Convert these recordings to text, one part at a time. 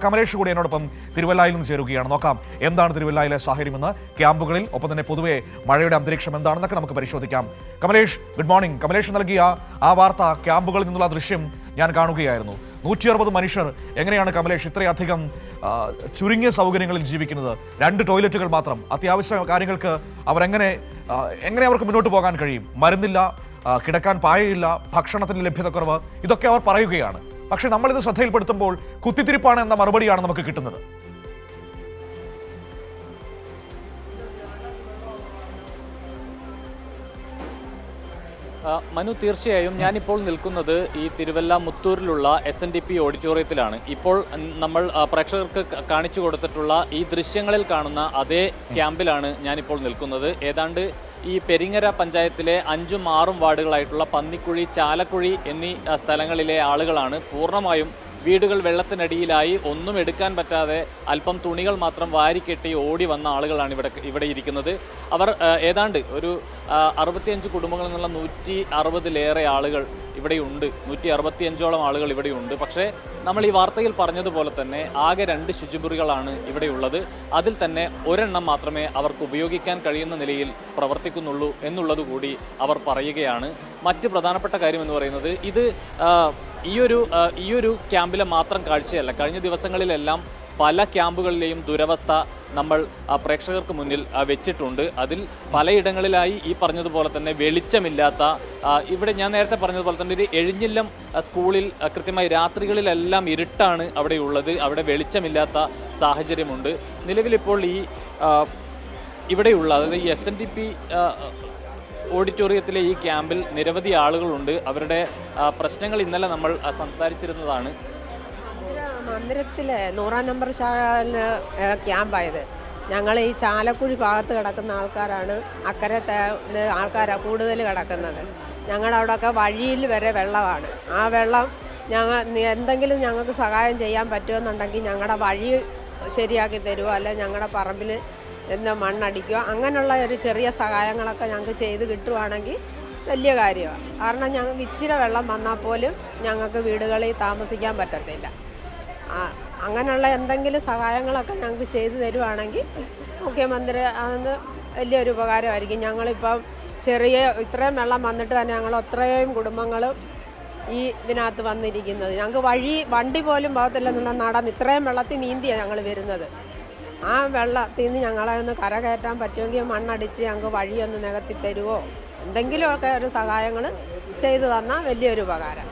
കമലേഷ് കൂടി എന്നോടൊപ്പം തിരുവല്ലയിൽ നിന്ന് ചേരുകയാണ്. നോക്കാം എന്താണ് തിരുവല്ലയിലെ സാഹചര്യമെന്ന്, ക്യാമ്പുകളിൽ, ഒപ്പം തന്നെ പൊതുവെ മഴയുടെ അന്തരീക്ഷം എന്താണെന്നൊക്കെ നമുക്ക് പരിശോധിക്കാം. Kamlesh, good morning. കമലേഷ് നൽകിയ ആ വാർത്ത, ക്യാമ്പുകളിൽ നിന്നുള്ള ദൃശ്യം ഞാൻ കാണുകയായിരുന്നു. 160 മനുഷ്യർ. എങ്ങനെയാണ് കമലേഷ് ഇത്രയധികം ചുരുങ്ങിയ സൗകര്യങ്ങളിൽ ജീവിക്കുന്നത്? 2 ടോയ്ലറ്റുകൾ മാത്രം. അത്യാവശ്യ കാര്യങ്ങൾക്ക് എങ്ങനെ അവർക്ക് മുന്നോട്ട് പോകാൻ കഴിയും? മരുന്നില്ല, കിടക്കാൻ പായയില്ല, ഭക്ഷണത്തിന് ലഭ്യതക്കുറവ്, ഇതൊക്കെ അവർ പറയുകയാണ്. പക്ഷെ നമ്മളിത് ശ്രദ്ധയിൽപ്പെടുത്തുമ്പോൾ കുത്തിത്തിരിപ്പാണ് എന്ന മറുപടിയാണ് നമുക്ക് കിട്ടുന്നത്. മനു, തീർച്ചയായും ഞാനിപ്പോൾ നിൽക്കുന്നത് ഈ തിരുവല്ല മുത്തൂരിലുള്ള SNDP ഓഡിറ്റോറിയത്തിലാണ്. ഇപ്പോൾ നമ്മൾ പ്രേക്ഷകർക്ക് കാണിച്ചു കൊടുത്തിട്ടുള്ള ഈ ദൃശ്യങ്ങളിൽ കാണുന്ന അതേ ക്യാമ്പിലാണ് ഞാനിപ്പോൾ നിൽക്കുന്നത്. ഏതാണ്ട് ഈ പെരിങ്ങര പഞ്ചായത്തിലെ 5ഉം 6ഉം വാർഡുകളായിട്ടുള്ള പന്നിക്കുഴി, ചാലക്കുഴി എന്നീ സ്ഥലങ്ങളിലെ ആളുകളാണ് പൂർണ്ണമായും വീടുകൾ വെള്ളത്തിനടിയിലായി ഒന്നും എടുക്കാൻ പറ്റാതെ അല്പം തുണികൾ മാത്രം വാരിക്കെട്ടി ഓടി വന്ന ആളുകളാണ് ഇവിടെ ഇരിക്കുന്നത്. അവർ ഏതാണ്ട് ഒരു 65 കുടുംബങ്ങളിൽ നിന്നുള്ള 160-ലേറെ ആളുകൾ ഇവിടെയുണ്ട്. 165ഓളം ആളുകൾ ഇവിടെയുണ്ട്. പക്ഷേ നമ്മൾ ഈ വാർത്തയിൽ പറഞ്ഞതുപോലെ തന്നെ ആകെ 2 ശുചിമുറികളാണ് ഇവിടെയുള്ളത്. അതിൽ തന്നെ ഒരെണ്ണം മാത്രമേ അവർക്ക് ഉപയോഗിക്കാൻ കഴിയുന്ന നിലയിൽ പ്രവർത്തിക്കുന്നുള്ളൂ എന്നുള്ളതുകൂടി അവർ പറയുകയാണ്. മറ്റ് പ്രധാനപ്പെട്ട കാര്യം എന്ന് പറയുന്നത്, ഇത് ഈയൊരു ക്യാമ്പിലെ മാത്രം കാഴ്ചയല്ല. കഴിഞ്ഞ ദിവസങ്ങളിലെല്ലാം പല ക്യാമ്പുകളിലെയും ദുരവസ്ഥ നമ്മൾ പ്രേക്ഷകർക്ക് മുന്നിൽ വെച്ചിട്ടുണ്ട്. അതിൽ പലയിടങ്ങളിലായി ഈ പറഞ്ഞതുപോലെ തന്നെ വെളിച്ചമില്ലാത്ത, ഇവിടെ ഞാൻ നേരത്തെ പറഞ്ഞതുപോലെ തന്നെ ഒരു എഴിഞ്ഞില്ലം സ്കൂളിൽ കൃത്യമായി രാത്രികളിലെല്ലാം ഇരുട്ടാണ് അവിടെയുള്ളത്. അവിടെ വെളിച്ചമില്ലാത്ത സാഹചര്യമുണ്ട്. നിലവിലിപ്പോൾ ഇവിടെയുള്ള, അതായത് ഈ SNDP ഓഡിറ്റോറിയത്തിലെ ഈ ക്യാമ്പിൽ നിരവധി ആളുകളുണ്ട്. അവരുടെ പ്രശ്നങ്ങൾ ഇന്നലെ നമ്മൾ സംസാരിച്ചിരുന്നതാണ്. മന്ദിരത്തിലെ 100-ാം നമ്പർ ക്യാമ്പായത്. ഞങ്ങൾ ഈ ചാലക്കുഴി ഭാഗത്ത് കിടക്കുന്ന ആൾക്കാരാണ്. അക്കരത്തെ ആൾക്കാരാണ് കൂടുതൽ കിടക്കുന്നത്. ഞങ്ങളുടെ അവിടെയൊക്കെ വഴിയിൽ വരെ വെള്ളമാണ്. ആ വെള്ളം എന്തെങ്കിലും ഞങ്ങൾക്ക് സഹായം ചെയ്യാൻ പറ്റുമെന്നുണ്ടെങ്കിൽ ഞങ്ങളുടെ വഴി ശരിയാക്കി തരുമോ, അല്ലെ ഞങ്ങളുടെ പറമ്പിൽ മണ്ണടിക്കുക, അങ്ങനെയുള്ള ഒരു ചെറിയ സഹായങ്ങളൊക്കെ ഞങ്ങൾക്ക് ചെയ്ത് കിട്ടുവാണെങ്കിൽ വലിയ കാര്യമാണ്. കാരണം ഞങ്ങൾക്ക് ഇച്ചിരി വെള്ളം വന്നാൽ പോലും ഞങ്ങൾക്ക് വീടുകളിൽ താമസിക്കാൻ പറ്റത്തില്ല. അങ്ങനെയുള്ള എന്തെങ്കിലും സഹായങ്ങളൊക്കെ ഞങ്ങൾക്ക് ചെയ്തു തരുവാണെങ്കിൽ മുഖ്യമന്ത്രി അതൊന്ന് വലിയൊരു ഉപകാരമായിരിക്കും. ഞങ്ങളിപ്പം ഇത്രയും വെള്ളം വന്നിട്ട് തന്നെ ഞങ്ങൾ അത്രയും കുടുംബങ്ങൾ ഈ ഇതിനകത്ത് വന്നിരിക്കുന്നത്. ഞങ്ങൾക്ക് വണ്ടി പോലും പോകത്തില്ലെന്നുള്ള നടന്ന് ഇത്രയും വെള്ളത്തിൽ നീന്തിയാണ് ഞങ്ങൾ വരുന്നത്. ആ വെള്ളത്തിൽ നിന്ന് ഞങ്ങളെ ഒന്ന് കരകയറ്റാൻ പറ്റുമെങ്കിൽ മണ്ണടിച്ച് ഞങ്ങൾക്ക് വഴിയൊന്ന് നികത്തി തരുമോ, എന്തെങ്കിലുമൊക്കെ ഒരു സഹായങ്ങൾ ചെയ്തു തന്നാൽ വലിയൊരു ഉപകാരം.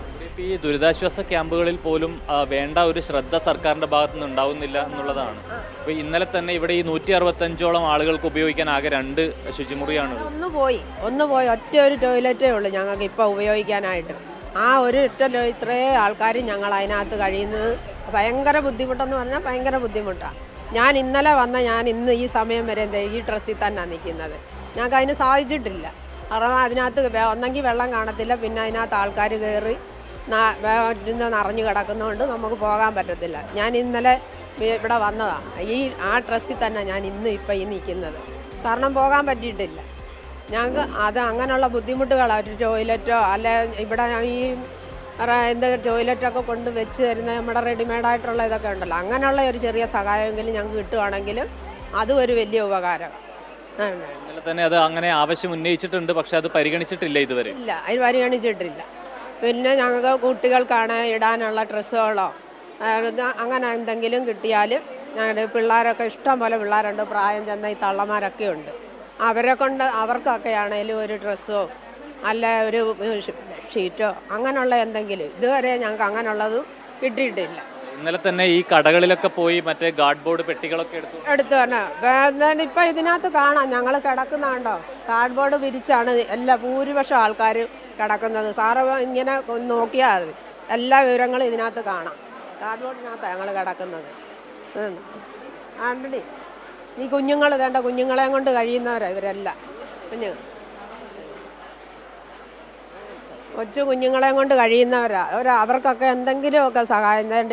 ഈ ദുരിതാശ്വാസ ക്യാമ്പുകളിൽ പോലും വേണ്ട ഒരു ശ്രദ്ധ സർക്കാരിൻ്റെ ഭാഗത്തുനിന്ന് ഉണ്ടാവുന്നില്ല എന്നുള്ളതാണ്. അപ്പോൾ ഇന്നലെ തന്നെ ഇവിടെ ഈ 165ഓളം ആളുകൾക്ക് ഉപയോഗിക്കാൻ ആകെ 2 ശുചിമുറിയാണ്. ഒന്ന് പോയി ഒറ്റ ഒരു ടോയ്ലറ്റേ ഉള്ളൂ ഞങ്ങൾക്ക് ഇപ്പോൾ ഉപയോഗിക്കാനായിട്ട്. ആ ഒരു ഇത്രയും ആൾക്കാർ ഞങ്ങൾ അതിനകത്ത് കഴിയുന്നത് ഭയങ്കര ബുദ്ധിമുട്ടെന്ന് പറഞ്ഞാൽ ഭയങ്കര ബുദ്ധിമുട്ടാണ്. ഞാൻ ഇന്നലെ ഞാൻ ഇന്ന് ഈ സമയം വരെ ഈ ഡ്രസ്സിൽ തന്നെയാണ് നിൽക്കുന്നത്. ഞങ്ങൾക്ക് അതിന് സാധിച്ചിട്ടില്ല. കാരണം അതിനകത്ത് ഒന്നെങ്കിൽ വെള്ളം കാണത്തില്ല, പിന്നെ അതിനകത്ത് ആൾക്കാർ കയറി നിറഞ്ഞു കിടക്കുന്നതുകൊണ്ട് നമുക്ക് പോകാൻ പറ്റത്തില്ല. ഞാൻ ഇന്നലെ ഇവിടെ വന്നതാണ്. ആ ഡ്രസ്സിൽ തന്നെ ഞാൻ ഇപ്പം നിൽക്കുന്നത്. കാരണം പോകാൻ പറ്റിയിട്ടില്ല. ഞങ്ങൾക്ക് അങ്ങനെയുള്ള ബുദ്ധിമുട്ടുകളാണ്. ഒരു ടോയ്ലറ്റോ അല്ലെ ഇവിടെ ടോയ്ലറ്റൊക്കെ കൊണ്ട് വെച്ച് തരുന്ന നമ്മുടെ റെഡിമെയ്ഡായിട്ടുള്ള ഇതൊക്കെ ഉണ്ടല്ലോ, അങ്ങനെയുള്ള ഒരു ചെറിയ സഹായമെങ്കിലും ഞങ്ങൾക്ക് കിട്ടുവാണെങ്കിലും അതും ഒരു വലിയ ഉപകാരം. ഇന്നലെ തന്നെ അത് അങ്ങനെ ആവശ്യം ഉന്നയിച്ചിട്ടുണ്ട്, പക്ഷെ അത് പരിഗണിച്ചിട്ടില്ല ഇതുവരെ. ഇല്ല, അത് പരിഗണിച്ചിട്ടില്ല. പിന്നെ ഞങ്ങൾക്ക് കുട്ടികൾക്കാണ് ഇടാനുള്ള ഡ്രസ്സുകളോ അങ്ങനെ എന്തെങ്കിലും കിട്ടിയാൽ, ഞങ്ങളുടെ പിള്ളേരൊക്കെ ഇഷ്ടം പോലെ പിള്ളേരുണ്ട്, പ്രായം ചെന്ന ഈ തള്ളമാരൊക്കെ ഉണ്ട്. അവർക്കൊക്കെ ആണെങ്കിലും ഒരു ഡ്രസ്സോ അല്ല ഒരു ഷീറ്റോ അങ്ങനെയുള്ള എന്തെങ്കിലും ഇതുവരെ ഞങ്ങൾക്ക് അങ്ങനെയുള്ളതും കിട്ടിയിട്ടില്ല. ഇന്നലെ തന്നെ ഈ കടകളിലൊക്കെ പോയി മറ്റേ ഗാർഡ്ബോർഡ് പെട്ടികളൊക്കെ എടുത്തു തന്നെ. ഇപ്പം ഇതിനകത്ത് കാണാം ഞങ്ങൾ കിടക്കുന്നുണ്ടോ, കാർഡ്ബോർഡ് വിരിച്ചാണ് ഭൂരിപക്ഷം ആൾക്കാർ കിടക്കുന്നത്. സാറ് ഇങ്ങനെ നോക്കിയാൽ എല്ലാ വിവരങ്ങളും ഇതിനകത്ത് കാണാം. കാർഡ്ബോർഡിനകത്താണ് ഞങ്ങൾ കിടക്കുന്നത്. ആണ്ടടി ഈ കുഞ്ഞുങ്ങൾ കുഞ്ഞുങ്ങളെയും കൊണ്ട് കഴിയുന്നവരാണ് ഇവരെല്ലാം. കൊച്ചു കുഞ്ഞുങ്ങളെയും കൊണ്ട് കഴിയുന്നവരാ. അവർക്കൊക്കെ എന്തെങ്കിലുമൊക്കെ സഹായം വേണ്ട.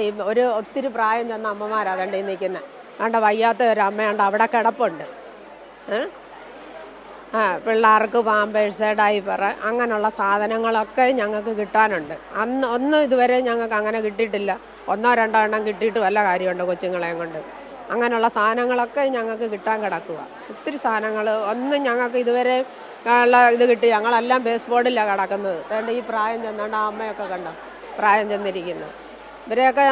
ഒത്തിരി പ്രായം ചെന്ന അമ്മമാരാണ് അതുകൊണ്ട് ഈ നിൽക്കുന്നത്. അതുകൊണ്ട് വയ്യാത്ത ഒരു അമ്മയുണ്ട്, അവിടെ കിടപ്പുണ്ട്. പിള്ളേർക്ക് പാമ്പേഴ്സ്, ഡൈപ്പർ അങ്ങനെയുള്ള സാധനങ്ങളൊക്കെ ഞങ്ങൾക്ക് കിട്ടാനുണ്ട്. ഒന്നും ഇതുവരെ ഞങ്ങൾക്ക് അങ്ങനെ കിട്ടിയിട്ടില്ല. ഒന്നോ രണ്ടോ എണ്ണം കിട്ടിയിട്ട് വല്ല കാര്യമുണ്ടോ കൊച്ചുങ്ങളെയും കൊണ്ട്? അങ്ങനെയുള്ള സാധനങ്ങളൊക്കെ ഞങ്ങൾക്ക് കിട്ടാൻ കിടക്കുക. ഒത്തിരി സാധനങ്ങൾ ഒന്നും ഞങ്ങൾക്ക് ഇതുവരെ ഉള്ള ഇത് കിട്ടി. ഞങ്ങളെല്ലാം ബേസ് ബോർഡിലാണ് കിടക്കുന്നത്. അതുകൊണ്ട് ഈ പ്രായം ചെന്നുകൊണ്ട് ആ അമ്മയൊക്കെ കണ്ടോ പ്രായം ചെന്നിരിക്കുന്നത്. ഇവരെയൊക്കെ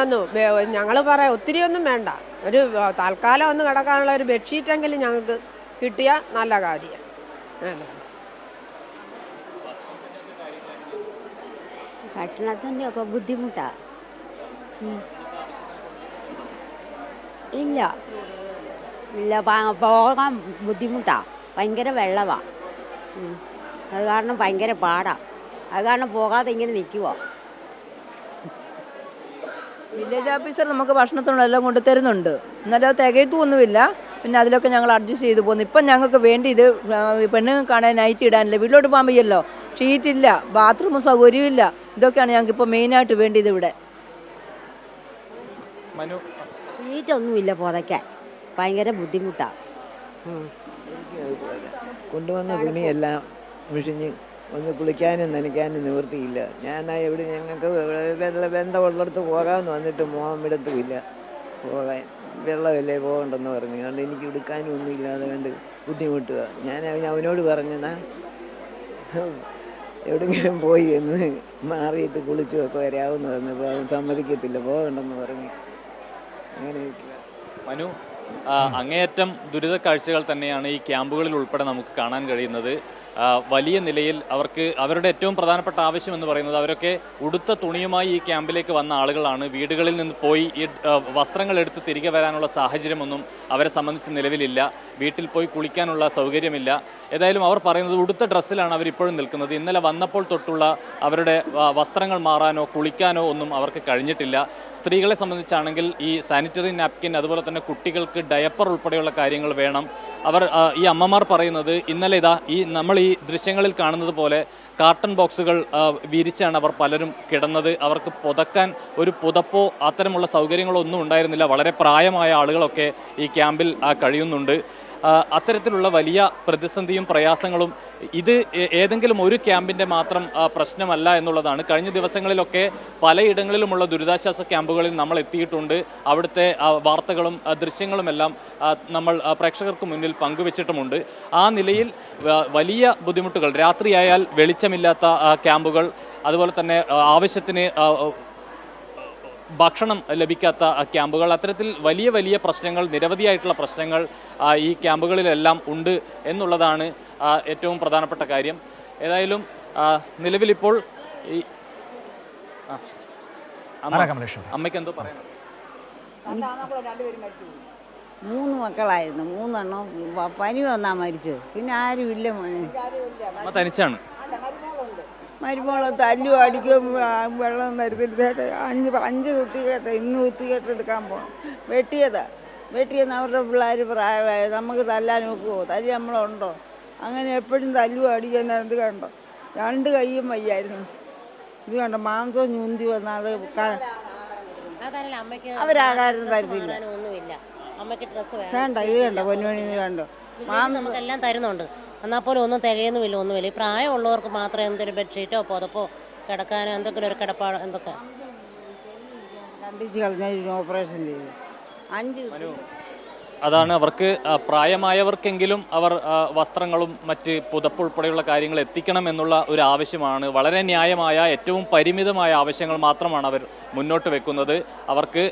ഞങ്ങൾ പറയാം ഒത്തിരിയൊന്നും വേണ്ട, ഒരു തൽക്കാലം ഒന്ന് കിടക്കാനുള്ള ഒരു ബെഡ്ഷീറ്റെങ്കിലും ഞങ്ങൾക്ക് കിട്ടിയാൽ നല്ല കാര്യം. ഭക്ഷണത്തിൻ്റെ ഒക്കെ ബുദ്ധിമുട്ടാണ്. ഇല്ല ഇല്ല പോകാൻ ബുദ്ധിമുട്ടാണ്. ഭയങ്കര വെള്ളമാണ്. അത് കാരണം ഭയങ്കര പാടാണ്. അത് കാരണം പോകാതെ ഇങ്ങനെ നിൽക്കുക. വില്ലേജ് ഓഫീസർ നമുക്ക് ഭക്ഷണത്തിനെല്ലാം കൊണ്ട് തരുന്നുണ്ട്, എന്നാലും തികയത്തൊന്നുമില്ല. പിന്നെ അതിലൊക്കെ ഞങ്ങൾ അഡ്ജസ്റ്റ് ചെയ്ത് പോകുന്നു. ഇപ്പം ഞങ്ങൾക്ക് വേണ്ടി ഇത് പെണ്ണുങ്ങൾക്കാണെങ്കിൽ നൈറ്റ് ഇടാനില്ല, വീട്ടിലോട്ട് പോകാൻ വയ്യല്ലോ, ഷീറ്റില്ല, ബാത്റൂം സൗകര്യമില്ല. ഇതൊക്കെയാണ് ഞങ്ങൾക്ക് ഇപ്പോൾ മെയിനായിട്ട് വേണ്ടിയത് ഇവിടെ. ഷീറ്റൊന്നുമില്ല പുതയ്ക്കാൻ, ഭയങ്കര ബുദ്ധിമുട്ടാണ്. കൊണ്ടുവന്ന തുണിയെല്ലാം മിഷിഞ്ഞ് ഒന്ന് കുളിക്കാനും നനയ്ക്കാനും നിവൃത്തിയില്ല. എവിടെ ഞങ്ങൾക്ക് വെള്ളമുള്ളിടത്ത് പോകാമെന്ന് വന്നിട്ട് മോഹം ഇടത്തുമില്ല പോകാൻ. വെള്ളമല്ലേ പോകണ്ടെന്ന് പറഞ്ഞു. അതുകൊണ്ട് എനിക്ക് എടുക്കാനും ഒന്നുമില്ലാതെ കണ്ട് ബുദ്ധിമുട്ടുക. ഞാൻ അവനോട് പറഞ്ഞാ എവിടെയെങ്കിലും പോയി എന്ന് മാറിയിട്ട് കുളിച്ചുമൊക്കെ വരാമെന്ന് പറഞ്ഞപ്പോൾ അവൻ സമ്മതിക്കത്തില്ല, പോകണ്ടെന്ന് പറഞ്ഞു. അങ്ങനെ മനു, അങ്ങേയറ്റം ദുരിത കാഴ്ചകൾ തന്നെയാണ് ഈ ക്യാമ്പുകളിൽ ഉൾപ്പെടെ നമുക്ക് കാണാൻ കഴിയുന്നത്. വലിയ നിലയിൽ അവർക്ക് അവരുടെ ഏറ്റവും പ്രധാനപ്പെട്ട ആവശ്യം എന്ന് പറയുന്നത് അവരൊക്കെ ഉടുത്ത തുണിയുമായി ഈ ക്യാമ്പിലേക്ക് വന്ന ആളുകളാണ്. വീടുകളിൽ നിന്ന് പോയി ഈ വസ്ത്രങ്ങൾ എടുത്ത് തിരികെ വരാനുള്ള സാഹചര്യമൊന്നും അവരെ സംബന്ധിച്ച് നിലവിലില്ല. വീട്ടിൽ പോയി കുളിക്കാനുള്ള സൗകര്യമില്ല. ഏതായാലും അവർ പറയുന്നത് ഉടുത്ത ഡ്രസ്സിലാണ് അവരിപ്പോഴും നിൽക്കുന്നത്. ഇന്നലെ വന്നപ്പോൾ തൊട്ടുള്ള അവരുടെ വസ്ത്രങ്ങൾ മാറാനോ കുളിക്കാനോ ഒന്നും അവർക്ക് കഴിഞ്ഞിട്ടില്ല. സ്ത്രീകളെ സംബന്ധിച്ചാണെങ്കിൽ ഈ സാനിറ്ററി നാപ്കിൻ, അതുപോലെ തന്നെ കുട്ടികൾക്ക് ഡയപ്പർ ഉൾപ്പെടെയുള്ള കാര്യങ്ങൾ വേണം. അവർ ഈ അമ്മമാർ പറയുന്നത് ഇന്നലെ നമ്മൾ ഈ ദൃശ്യങ്ങളിൽ കാണുന്നത് പോലെ കാർട്ടൺ ബോക്സുകൾ വിരിച്ചാണ് അവർ പലരും കിടന്നത്. അവർക്ക് പുതക്കാൻ ഒരു പുതപ്പോ അത്തരമുള്ള സൗകര്യങ്ങളോ ഒന്നും ഉണ്ടായിരുന്നില്ല. വളരെ പ്രായമായ ആളുകളൊക്കെ ഈ ക്യാമ്പിൽ കഴിയുന്നുണ്ട്. അത്തരത്തിലുള്ള വലിയ പ്രതിസന്ധിയും പ്രയാസങ്ങളും ഇത് ഏതെങ്കിലും ഒരു ക്യാമ്പിൻ്റെ മാത്രം പ്രശ്നമല്ല എന്നുള്ളതാണ്. കഴിഞ്ഞ ദിവസങ്ങളിലൊക്കെ പലയിടങ്ങളിലുമുള്ള ദുരിതാശ്വാസ ക്യാമ്പുകളിൽ നമ്മൾ എത്തിയിട്ടുണ്ട്. അവിടുത്തെ വാർത്തകളും ദൃശ്യങ്ങളുമെല്ലാം നമ്മൾ പ്രേക്ഷകർക്ക് മുന്നിൽ പങ്കുവച്ചിട്ടുമുണ്ട്. ആ നിലയിൽ വലിയ ബുദ്ധിമുട്ടുകൾ, രാത്രിയായാൽ വെളിച്ചമില്ലാത്ത ക്യാമ്പുകൾ, അതുപോലെ തന്നെ ആവശ്യത്തിന് ഭക്ഷണം ലഭിക്കാത്ത ക്യാമ്പുകൾ, അത്തരത്തിൽ വലിയ വലിയ പ്രശ്നങ്ങൾ, നിരവധിയായിട്ടുള്ള പ്രശ്നങ്ങൾ ഈ ക്യാമ്പുകളിലെല്ലാം ഉണ്ട് എന്നുള്ളതാണ് ഏറ്റവും പ്രധാനപ്പെട്ട കാര്യം. ഏതായാലും നിലവിലിപ്പോൾ ഈ അമ്മയ്ക്ക് എന്തോ പറയണം? 3 മക്കളായിരുന്നു, 3 പനി വന്നാ മരിച്ചത്. പിന്നെ ആരും ഇല്ല മോനെ. അമ്മ തനിച്ചാണ്. മരുമോളെ തല്ലു അടിക്കും, വെള്ളം തരുത്തിട്ട് 5 കുട്ടി കേട്ടെ, ഇന്ന് കുത്തി കേട്ടെടുക്കാൻ പോകണം. വെട്ടിയെന്ന് അവരുടെ പിള്ളേർ പ്രായമായത്. നമുക്ക് തല്ലാൻ നോക്കുമോ? തല്ലി നമ്മളുണ്ടോ? അങ്ങനെ എപ്പോഴും തല്ലു അടിക്കാൻ. ഇത് കണ്ടോ, 2 കൈയും വയ്യായിരുന്നു. ഇത് കണ്ടോ, മാംസം ഞുന്തി വന്നാൽ അവരാകാരം തരത്തില്ല. വേണ്ട, ഇത് കണ്ടോ പൊന്നുമണി, ഇത് കണ്ടോ, മാംസം എല്ലാം തരുന്നുണ്ട്. എന്നാൽ പോലും ഒന്നും തികയുന്നുമില്ല, ഒന്നുമില്ല. ഈ പ്രായമുള്ളവർക്ക് മാത്രമേ എന്തൊരു ബെഡ്ഷീറ്റോ പുതപ്പോ കിടക്കാനോ എന്തെങ്കിലും ഒരു കിടപ്പാടോ എന്തൊക്കെ കണ്ടിച്ച് കളഞ്ഞ ഓപ്പറേഷൻ ചെയ്തു. 5 അതാണ് അവർക്ക് പ്രായമായവർക്കെങ്കിലും അവർ വസ്ത്രങ്ങളും മറ്റ് പുതപ്പ് ഉൾപ്പെടെയുള്ള കാര്യങ്ങൾ എത്തിക്കണം എന്നുള്ള ഒരു ആവശ്യമാണ്. വളരെ ന്യായമായ ഏറ്റവും പരിമിതമായ ആവശ്യങ്ങൾ മാത്രമാണ് അവർ മുന്നോട്ട് വെക്കുന്നത്. അവർക്ക്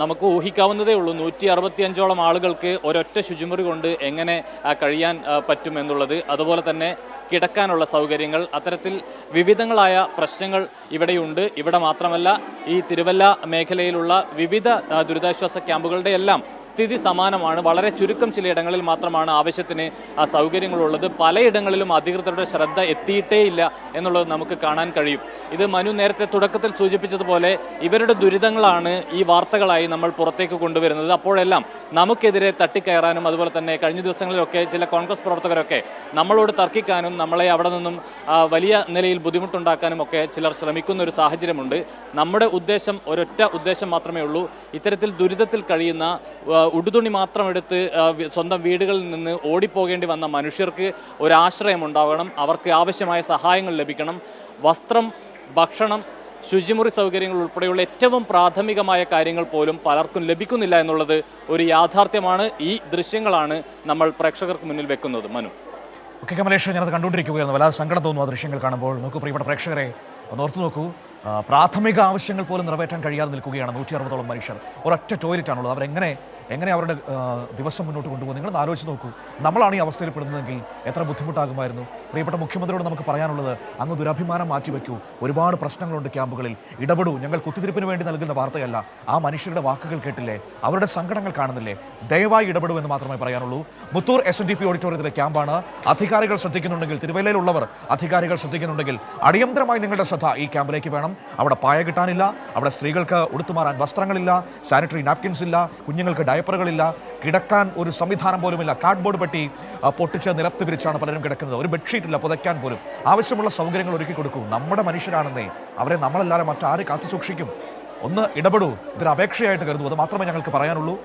നമുക്ക് ഊഹിക്കാവുന്നതേ ഉള്ളൂ 165ഓളം ആളുകൾക്ക് ഒരൊറ്റ ശുചിമുറി കൊണ്ട് എങ്ങനെ കഴിയാൻ പറ്റും എന്നുള്ളത്. അതുപോലെ തന്നെ കിടക്കാനുള്ള സൗകര്യങ്ങൾ, അത്തരത്തിൽ വിവിധങ്ങളായ പ്രശ്നങ്ങൾ ഇവിടെയുണ്ട്. ഇവിടെ മാത്രമല്ല, ഈ തിരുവല്ല മേഖലയിലുള്ള വിവിധ ദുരിതാശ്വാസ ക്യാമ്പുകളുടെ എല്ലാം സ്ഥിതി സമാനമാണ്. വളരെ ചുരുക്കം ചിലയിടങ്ങളിൽ മാത്രമാണ് ആവശ്യത്തിന് സൗകര്യങ്ങളുള്ളത്. പലയിടങ്ങളിലും അധികൃതരുടെ ശ്രദ്ധ എത്തിയിട്ടേയില്ല എന്നുള്ളത് നമുക്ക് കാണാൻ കഴിയും. ഇത് മനു നേരത്തെ തുടക്കത്തിൽ സൂചിപ്പിച്ചതുപോലെ ഇവരുടെ ദുരിതങ്ങളാണ് ഈ വാർത്തകളായി നമ്മൾ പുറത്തേക്ക് കൊണ്ടുവരുന്നത്. അപ്പോഴെല്ലാം നമുക്കെതിരെ തട്ടിക്കയറാനും അതുപോലെ തന്നെ കഴിഞ്ഞ ദിവസങ്ങളിലൊക്കെ ചില കോൺഗ്രസ് പ്രവർത്തകരൊക്കെ നമ്മളോട് തർക്കിക്കാനും നമ്മളെ അവിടെ നിന്നും വലിയ നിലയിൽ ബുദ്ധിമുട്ടുണ്ടാക്കാനും ഒക്കെ ചിലർ ശ്രമിക്കുന്ന ഒരു സാഹചര്യമുണ്ട്. നമ്മുടെ ഉദ്ദേശം ഒരൊറ്റ ഉദ്ദേശം മാത്രമേ ഉള്ളൂ. ഇത്തരത്തിൽ ദുരിതത്തിൽ കഴിയുന്ന ഉടുതുണി മാത്രം എടുത്ത് സ്വന്തം വീടുകളിൽ നിന്ന് ഓടിപ്പോകേണ്ടി വന്ന മനുഷ്യർക്ക് ഒരാശ്രയം ഉണ്ടാവണം. അവർക്ക് ആവശ്യമായ സഹായങ്ങൾ ലഭിക്കണം. വസ്ത്രം, ഭക്ഷണം, ശുചിമുറി സൗകര്യങ്ങൾ ഉൾപ്പെടെയുള്ള ഏറ്റവും പ്രാഥമികമായ കാര്യങ്ങൾ പോലും പലർക്കും ലഭിക്കുന്നില്ല എന്നുള്ളത് ഒരു യാഥാർത്ഥ്യമാണ്. ഈ ദൃശ്യങ്ങളാണ് നമ്മൾ പ്രേക്ഷകർക്ക് മുന്നിൽ വെക്കുന്നത്. മനു. ഓക്കെ കമലേഷ്, ഞാനത് കണ്ടുകൊണ്ടിരിക്കുകയായിരുന്നു. വല്ലാതെ സങ്കടം തോന്നുന്നു ആ ദൃശ്യങ്ങൾ കാണുമ്പോൾ. നോക്കൂ പ്രിയപ്പെട്ട പ്രേക്ഷകരെ, ഒന്ന് ഓർത്തു നോക്കൂ, പ്രാഥമിക ആവശ്യങ്ങൾ പോലും നിറവേറ്റാൻ കഴിയാതെ നിൽക്കുകയാണ് 160ഓളം മനുഷ്യർ. ഒരൊറ്റ ടോയ്ലറ്റാണുള്ളത്. അവരെങ്ങനെ അവരുടെ ദിവസം മുന്നോട്ട് കൊണ്ടുപോകും? നിങ്ങളൊന്ന് ആലോചിച്ച് നോക്കൂ. നമ്മളാണ് ഈ അവസ്ഥയിൽ പെടുന്നതെങ്കിൽ എത്ര ബുദ്ധിമുട്ടാകുമായിരുന്നു. പ്രിയപ്പെട്ട മുഖ്യമന്ത്രിയോട് നമുക്ക് പറയാനുള്ളത്, അങ്ങ് ദുരഭിമാനം മാറ്റിവെക്കൂ. ഒരുപാട് പ്രശ്നങ്ങളുണ്ട് ക്യാമ്പുകളിൽ, ഇടപെടൂ. ഞങ്ങൾ കുത്തിത്തിരിപ്പിന് വേണ്ടി നൽകുന്ന വാർത്തയല്ല. ആ മനുഷ്യരുടെ വാക്കുകൾ കേട്ടില്ലേ? അവരുടെ സങ്കടങ്ങൾ കാണുന്നില്ലേ? ദയവായി ഇടപെടൂ എന്ന് മാത്രമേ പറയാനുള്ളൂ. മുത്തൂർ SNDP ഓഡിറ്റോറിയത്തിലെ ക്യാമ്പാണ്. അധികാരികൾ ശ്രദ്ധിക്കുന്നുണ്ടെങ്കിൽ, തിരുവല്ലയിലുള്ളവർ അധികാരികൾ ശ്രദ്ധിക്കുന്നുണ്ടെങ്കിൽ അടിയന്തരമായി നിങ്ങളുടെ ശ്രദ്ധ ഈ ക്യാമ്പിലേക്ക് വേണം. അവിടെ പായ കിട്ടാനില്ല, അവിടെ സ്ത്രീകൾക്ക് ഉടുത്തുമാറാൻ വസ്ത്രങ്ങളില്ല, സാനിറ്ററി നാപ്കിൻസ് ഇല്ല, കുഞ്ഞുങ്ങൾക്ക് ഡയപ്പറുകളില്ല, കിടക്കാൻ ഒരു സംവിധാനം പോലുമില്ല. കാർഡ്ബോർഡ് പെട്ടി പൊട്ടിച്ച് നിലത്ത് വിരിച്ചാണ് പലരും കിടക്കുന്നത്. ഒരു ബെഡ്ഷീറ്റ് ഇല്ല പുതയ്ക്കാൻ പോലും. ആവശ്യമുള്ള സൗകര്യങ്ങൾ ഒരുക്കി കൊടുക്കൂ. നമ്മുടെ മനുഷ്യരാണെന്നേ, അവരെ നമ്മളല്ലാതെ മറ്റാര് കാത്തു സൂക്ഷിക്കും? ഒന്ന് ഇടപെടൂ. ഇതൊരു അപേക്ഷയായിട്ട് കരുതൂ. അത് മാത്രമേ ഞങ്ങൾക്ക് പറയാനുള്ളൂ.